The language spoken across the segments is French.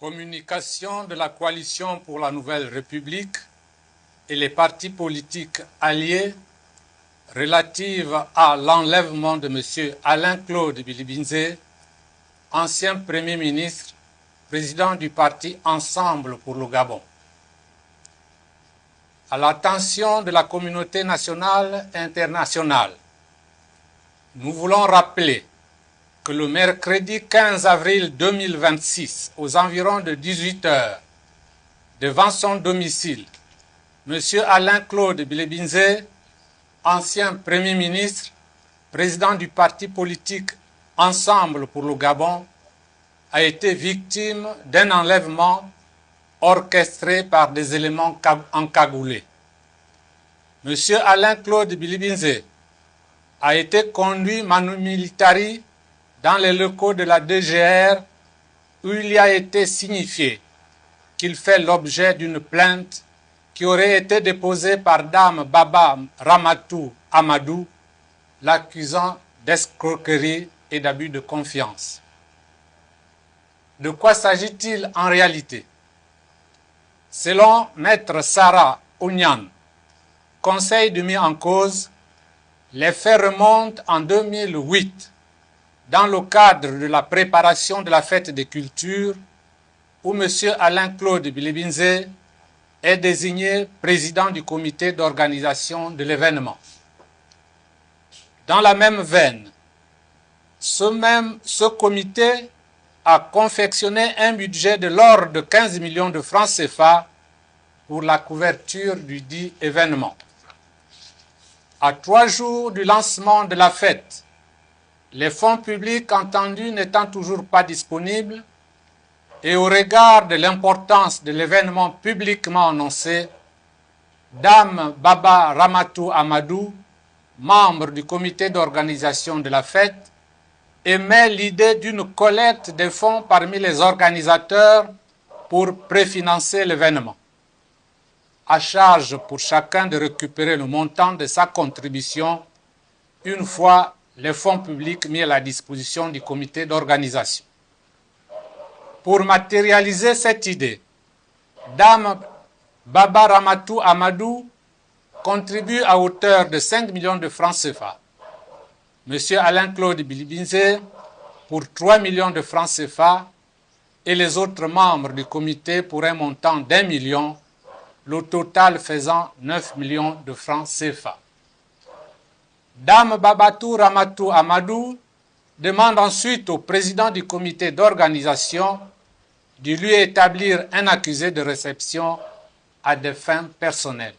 Communication de la coalition pour la Nouvelle République et les partis politiques alliés relative à l'enlèvement de M. Alain-Claude Bilibinze, ancien Premier ministre, président du parti Ensemble pour le Gabon. À l'attention de la communauté nationale et internationale, nous voulons rappeler que le mercredi 15 avril 2026, aux environs de 18 h, devant son domicile, M. Alain-Claude Bilibinze, ancien Premier ministre, président du parti politique Ensemble pour le Gabon, a été victime d'un enlèvement orchestré par des éléments encagoulés. M. Alain-Claude Bilibinze a été conduit manu militari dans les locaux de la DGR où il y a été signifié qu'il fait l'objet d'une plainte qui aurait été déposée par Dame Baba Ramatou Amadou, l'accusant d'escroquerie et d'abus de confiance. De quoi s'agit-il en réalité? Selon Maître Sarah Ounyan, conseil de mis en cause, les faits remontent en 2008 dans le cadre de la préparation de la fête des cultures où M. Alain-Claude Bilibinze est désigné président du comité d'organisation de l'événement. Dans la même veine, ce comité a confectionné un budget de l'ordre de 15 millions de francs CFA pour la couverture du dit événement. À 3 jours du lancement de la fête, les fonds publics entendus n'étant toujours pas disponibles et au regard de l'importance de l'événement publiquement annoncé, Dame Baba Ramatou Amadou, membre du comité d'organisation de la fête, émet l'idée d'une collecte des fonds parmi les organisateurs pour préfinancer l'événement. À charge pour chacun de récupérer le montant de sa contribution une fois les fonds publics mis à la disposition du comité d'organisation. Pour matérialiser cette idée, Dame Baba Ramatou Amadou contribue à hauteur de 5 millions de francs CFA. M. Alain-Claude Bilibinze pour 3 millions de francs CFA et les autres membres du comité pour un montant d'1 million, le total faisant 9 millions de francs CFA. Dame Babatou Ramatou Amadou demande ensuite au président du comité d'organisation de lui établir un accusé de réception à des fins personnelles.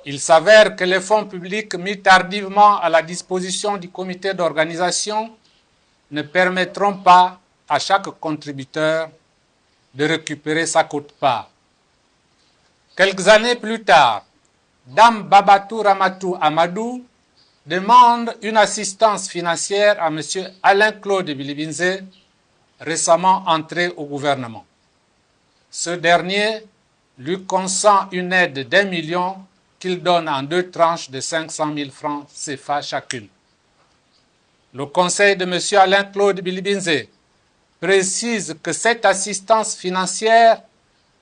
Il s'avère que les fonds publics mis tardivement à la disposition du comité d'organisation ne permettront pas à chaque contributeur de récupérer sa quote-part. Quelques années plus tard, Dame Babatou Ramatou Amadou demande une assistance financière à M. Alain-Claude Bilibinze, récemment entré au gouvernement. Ce dernier lui consent une aide d'1 million qu'il donne en 2 tranches de 500 000 francs CFA chacune. Le conseil de M. Alain-Claude Bilibinze précise que cette assistance financière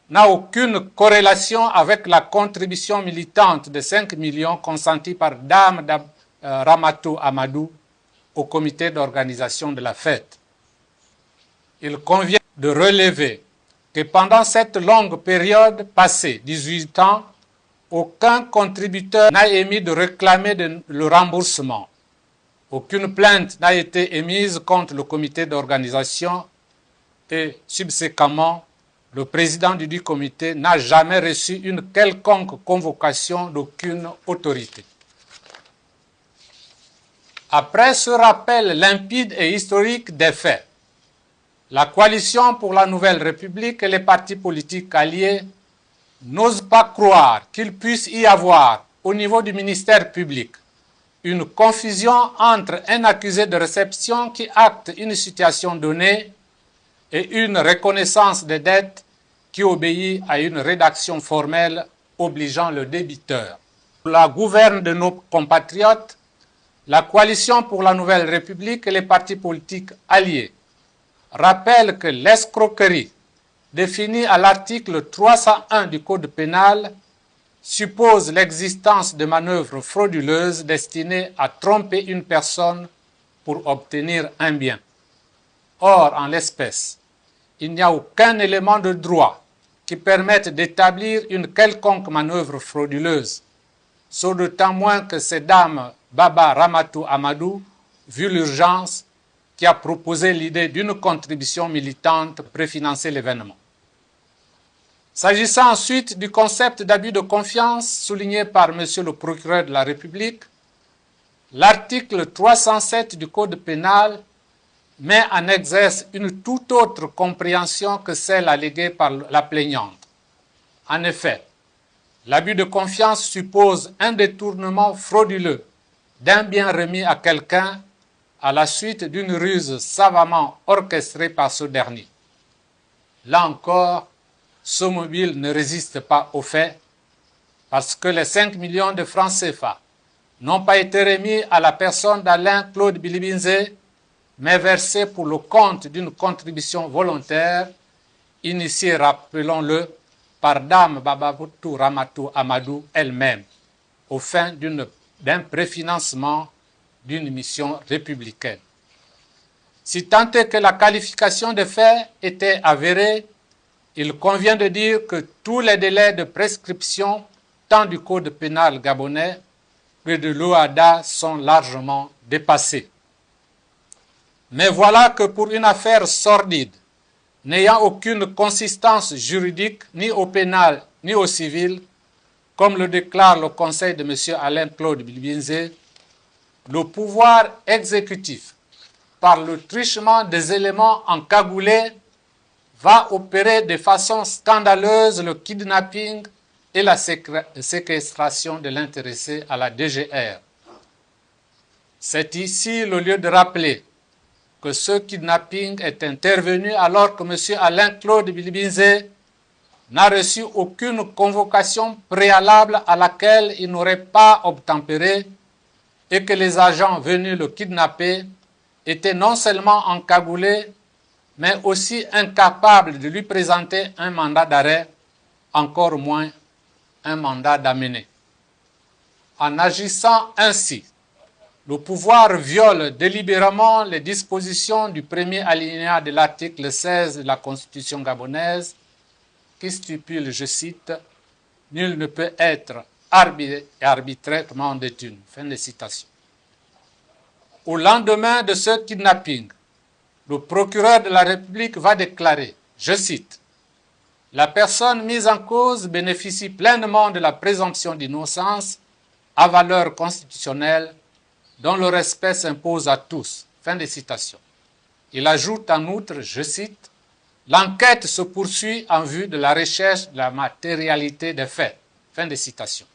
n'a aucune corrélation avec la contribution militante de 5 millions consentie par Dame Ramatou Amadou au comité d'organisation de la fête. Il convient de relever que pendant cette longue période passée, 18 ans, aucun contributeur n'a émis de réclamer le remboursement. Aucune plainte n'a été émise contre le comité d'organisation et, subséquemment, le président du dit comité n'a jamais reçu une quelconque convocation d'aucune autorité. Après ce rappel limpide et historique des faits, la coalition pour la Nouvelle République et les partis politiques alliés n'osent pas croire qu'il puisse y avoir, au niveau du ministère public, une confusion entre un accusé de réception qui acte une situation donnée et une reconnaissance des dettes qui obéit à une rédaction formelle obligeant le débiteur. Pour la gouverne de nos compatriotes, la coalition pour la Nouvelle République et les partis politiques alliés rappellent que l'escroquerie défini à l'article 301 du Code pénal, suppose l'existence de manœuvres frauduleuses destinées à tromper une personne pour obtenir un bien. Or, en l'espèce, il n'y a aucun élément de droit qui permette d'établir une quelconque manœuvre frauduleuse, sauf d'autant moins que c'est Dame Baba Ramatou Amadou, vu l'urgence, qui a proposé l'idée d'une contribution militante préfinancer l'événement. S'agissant ensuite du concept d'abus de confiance souligné par M. le procureur de la République, l'article 307 du Code pénal met en exerce une toute autre compréhension que celle alléguée par la plaignante. En effet, l'abus de confiance suppose un détournement frauduleux d'un bien remis à quelqu'un à la suite d'une ruse savamment orchestrée par ce dernier. Là encore, ce mobile ne résiste pas au fait, parce que les 5 millions de francs CFA n'ont pas été remis à la personne d'Alain Claude Bilibinze, mais versés pour le compte d'une contribution volontaire initiée, rappelons-le, par Dame Bababoutou Ramatou Amadou elle-même, aux fins d'un préfinancement d'une mission républicaine. Si tant est que la qualification des faits était avérée, il convient de dire que tous les délais de prescription, tant du Code pénal gabonais que de l'OHADA, sont largement dépassés. Mais voilà que pour une affaire sordide, n'ayant aucune consistance juridique ni au pénal ni au civil, comme le déclare le conseil de M. Alain Claude Bilibinze, le pouvoir exécutif, par le truchement des éléments encagoulés, va opérer de façon scandaleuse le kidnapping et la séquestration de l'intéressé à la DGR. C'est ici le lieu de rappeler que ce kidnapping est intervenu alors que M. Alain Claude Bilibinze n'a reçu aucune convocation préalable à laquelle il n'aurait pas obtempéré et que les agents venus le kidnapper étaient non seulement encagoulés, mais aussi incapables de lui présenter un mandat d'arrêt, encore moins un mandat d'amener. En agissant ainsi, le pouvoir viole délibérément les dispositions du premier alinéa de l'article 16 de la Constitution gabonaise qui stipule, je cite, « Nul ne peut être arbitrairement détenu ». Fin de citation. Au lendemain de ce kidnapping, le procureur de la République va déclarer, je cite, « La personne mise en cause bénéficie pleinement de la présomption d'innocence à valeur constitutionnelle dont le respect s'impose à tous. » Fin de citation. Il ajoute en outre, je cite, « L'enquête se poursuit en vue de la recherche de la matérialité des faits. » Fin de citation.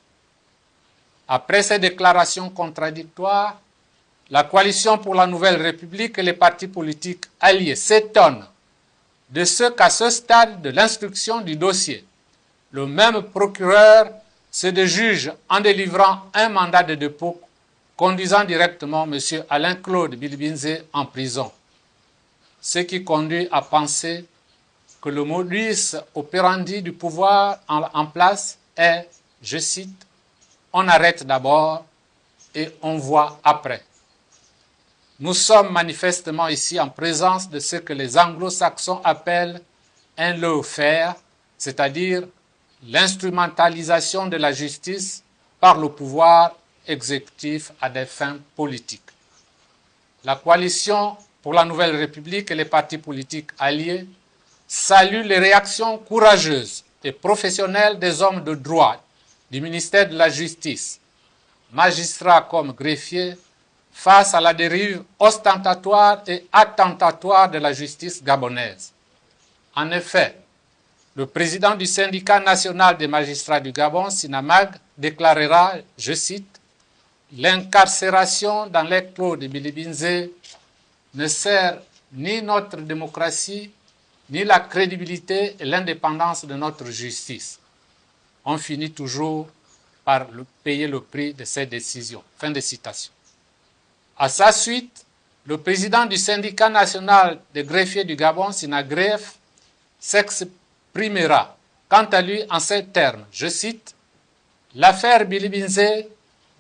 Après ces déclarations contradictoires, la coalition pour la Nouvelle République et les partis politiques alliés s'étonnent de ce qu'à ce stade de l'instruction du dossier, le même procureur se déjuge en délivrant un mandat de dépôt conduisant directement M. Alain Claude Bilibinze en prison, ce qui conduit à penser que le modus operandi du pouvoir en place est, je cite, « On arrête d'abord et on voit après ». Nous sommes manifestement ici en présence de ce que les anglo-saxons appellent un lawfare, c'est-à-dire l'instrumentalisation de la justice par le pouvoir exécutif à des fins politiques. La coalition pour la Nouvelle République et les partis politiques alliés saluent les réactions courageuses et professionnelles des hommes de droit du ministère de la Justice, magistrats comme greffiers, face à la dérive ostentatoire et attentatoire de la justice gabonaise. En effet, le président du syndicat national des magistrats du Gabon, Sinamag, déclarera, je cite, « L'incarcération dans les clos de Bilibinze ne sert ni notre démocratie, ni la crédibilité et l'indépendance de notre justice. On finit toujours par payer le prix de ces décisions. » Fin de citation. À sa suite, le président du syndicat national des greffiers du Gabon, Sinagref, exprimera, quant à lui, en ces termes, je cite, « L'affaire Billy-Binzé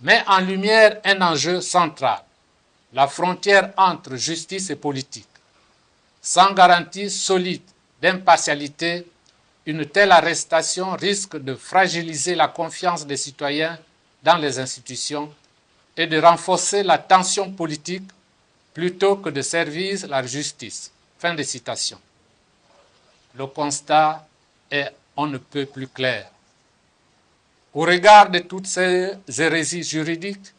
met en lumière un enjeu central, la frontière entre justice et politique. Sans garantie solide d'impartialité, une telle arrestation risque de fragiliser la confiance des citoyens dans les institutions et de renforcer la tension politique plutôt que de servir la justice. » Fin de citation. Le constat est on ne peut plus clair. Au regard de toutes ces hérésies juridiques,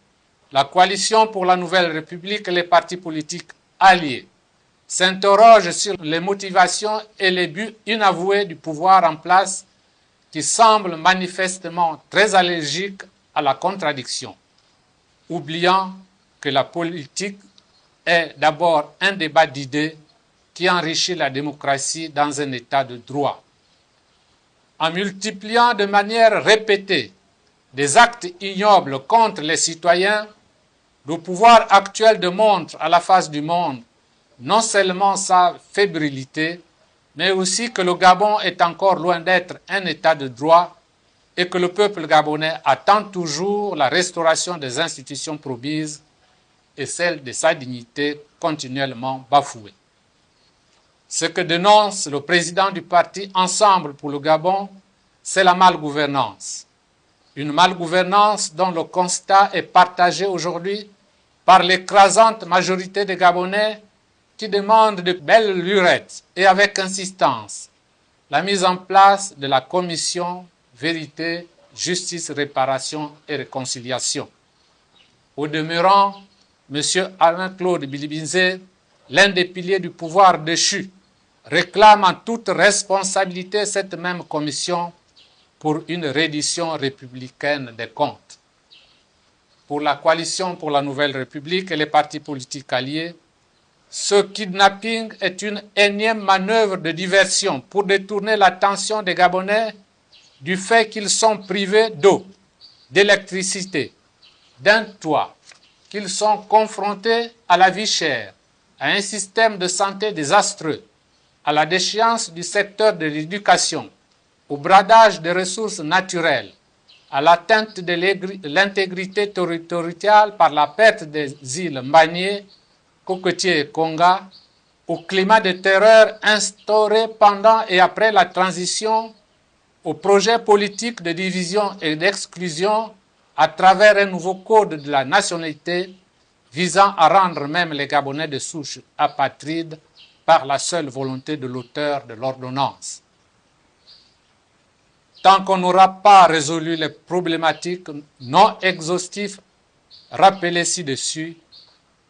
la coalition pour la Nouvelle République et les partis politiques alliés s'interrogent sur les motivations et les buts inavoués du pouvoir en place qui semble manifestement très allergique à la contradiction, oubliant que la politique est d'abord un débat d'idées qui enrichit la démocratie dans un état de droit. En multipliant de manière répétée des actes ignobles contre les citoyens, le pouvoir actuel démontre à la face du monde non seulement sa fébrilité, mais aussi que le Gabon est encore loin d'être un état de droit et que le peuple gabonais attend toujours la restauration des institutions promises et celle de sa dignité continuellement bafouée. Ce que dénonce le président du parti Ensemble pour le Gabon, c'est la malgouvernance. Une malgouvernance dont le constat est partagé aujourd'hui par l'écrasante majorité des Gabonais qui demandent de belles lurettes et avec insistance la mise en place de la commission Vérité, Justice, Réparation et Réconciliation. Au demeurant, M. Alain-Claude Billy-Binzé, l'un des piliers du pouvoir déchu, réclame en toute responsabilité cette même commission pour une reddition républicaine des comptes. Pour la coalition pour la Nouvelle République et les partis politiques alliés, ce kidnapping est une énième manœuvre de diversion pour détourner l'attention des Gabonais du fait qu'ils sont privés d'eau, d'électricité, d'un toit, qu'ils sont confrontés à la vie chère, à un système de santé désastreux, à la déchéance du secteur de l'éducation, au bradage des ressources naturelles, à l'atteinte de l'intégrité territoriale par la perte des îles Mbagné, Cocotier et Konga, au climat de terreur instauré pendant et après la transition, au projet politique de division et d'exclusion à travers un nouveau code de la nationalité visant à rendre même les Gabonais de souche apatrides par la seule volonté de l'auteur de l'ordonnance. Tant qu'on n'aura pas résolu les problématiques non exhaustives rappelées ci-dessus,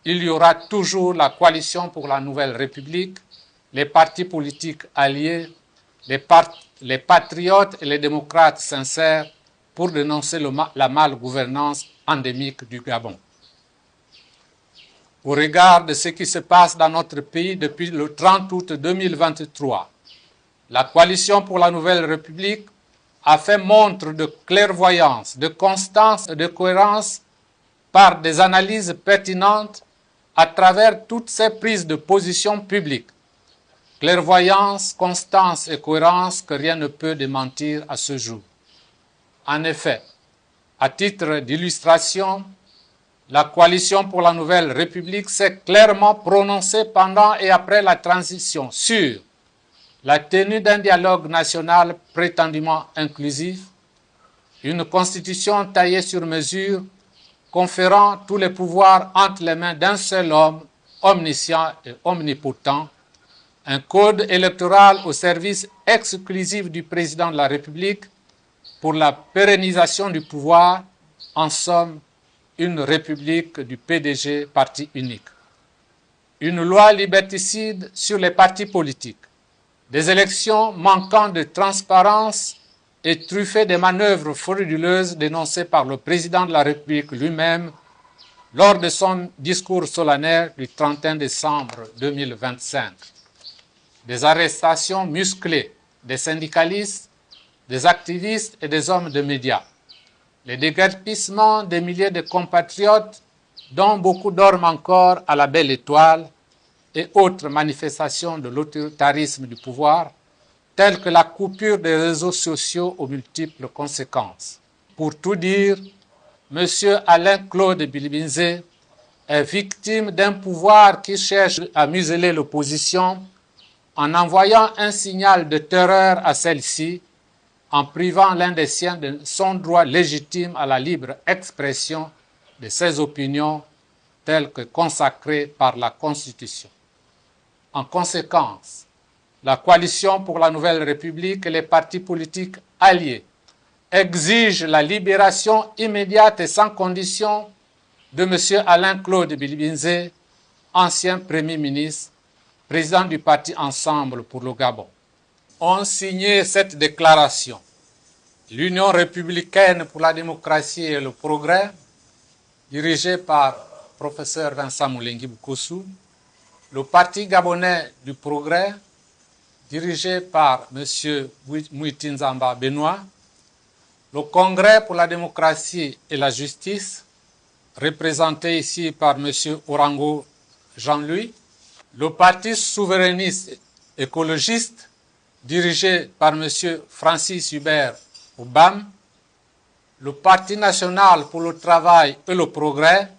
il y aura toujours la coalition pour la Nouvelle République, les partis politiques alliés, les patriotes et les démocrates sincères pour dénoncer la malgouvernance endémique du Gabon. Au regard de ce qui se passe dans notre pays depuis le 30 août 2023, la coalition pour la Nouvelle République a fait montre de clairvoyance, de constance et de cohérence par des analyses pertinentes à travers toutes ces prises de position publiques. Clairvoyance, constance et cohérence que rien ne peut démentir à ce jour. En effet, à titre d'illustration, la coalition pour la Nouvelle République s'est clairement prononcée pendant et après la transition sur la tenue d'un dialogue national prétendument inclusif, une constitution taillée sur mesure conférant tous les pouvoirs entre les mains d'un seul homme, omniscient et omnipotent, un code électoral au service exclusif du président de la République pour la pérennisation du pouvoir, en somme, une république du PDG parti unique. Une loi liberticide sur les partis politiques, des élections manquant de transparence et truffées de manœuvres frauduleuses dénoncées par le président de la République lui-même lors de son discours solennel du 31 décembre 2025. Des arrestations musclées des syndicalistes, des activistes et des hommes de médias. Les déguerpissements des milliers de compatriotes, dont beaucoup dorment encore à la belle étoile, et autres manifestations de l'autoritarisme du pouvoir, telles que la coupure des réseaux sociaux aux multiples conséquences. Pour tout dire, M. Alain-Claude Bilibinze est victime d'un pouvoir qui cherche à museler l'opposition en envoyant un signal de terreur à celle-ci, en privant l'un des siens de son droit légitime à la libre expression de ses opinions telles que consacrées par la Constitution. En conséquence, la coalition pour la Nouvelle République et les partis politiques alliés exigent la libération immédiate et sans condition de M. Alain-Claude Bilibinze, ancien Premier ministre, président du parti Ensemble pour le Gabon. Ont signé cette déclaration l'Union républicaine pour la démocratie et le progrès, dirigée par professeur Vincent Moulengi Bukosu, le Parti gabonais du progrès, dirigé par M. Mouitinzamba Benoît, le Congrès pour la démocratie et la justice, représenté ici par M. Orango Jean-Louis, le Parti souverainiste écologiste, dirigé par M. Francis Hubert Obam, le Parti national pour le travail et le progrès,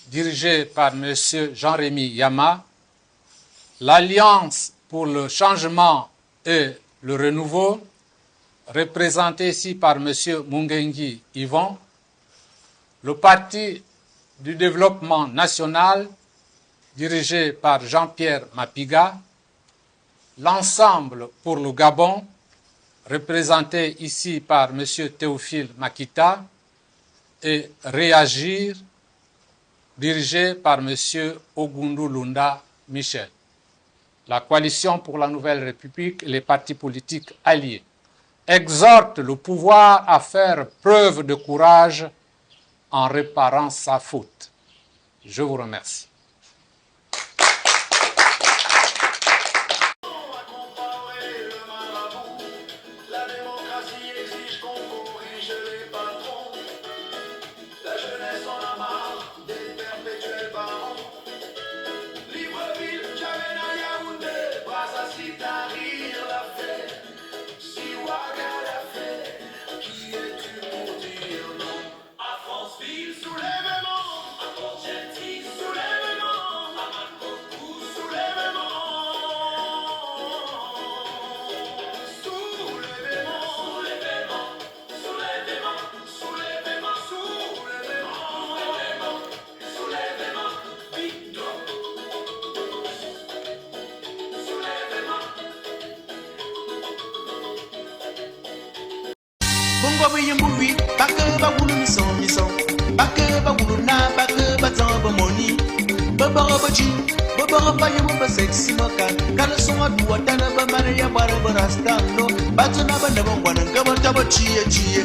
dirigé par M. Jean-Rémy Yama, l'Alliance pour le changement et le renouveau, représenté ici par M. Mungengi Yvon, le Parti du développement national, dirigé par Jean-Pierre Mapiga, l'Ensemble pour le Gabon, représenté ici par M. Théophile Makita, et Réagir, dirigé par M. Ogundu Lunda Michel. La coalition pour la Nouvelle République et les partis politiques alliés exhortent le pouvoir à faire preuve de courage en réparant sa faute. Je vous remercie. Bongo biye movie, baka ba wulu mison, baka ba wulu na baka ba zamba money, baba robachi, baba roba yemo ba sexy moka, kala songa duwa tana ba mane ya bara bara stando, batuna ba ndabongwana ngaba tabo chiye chiye.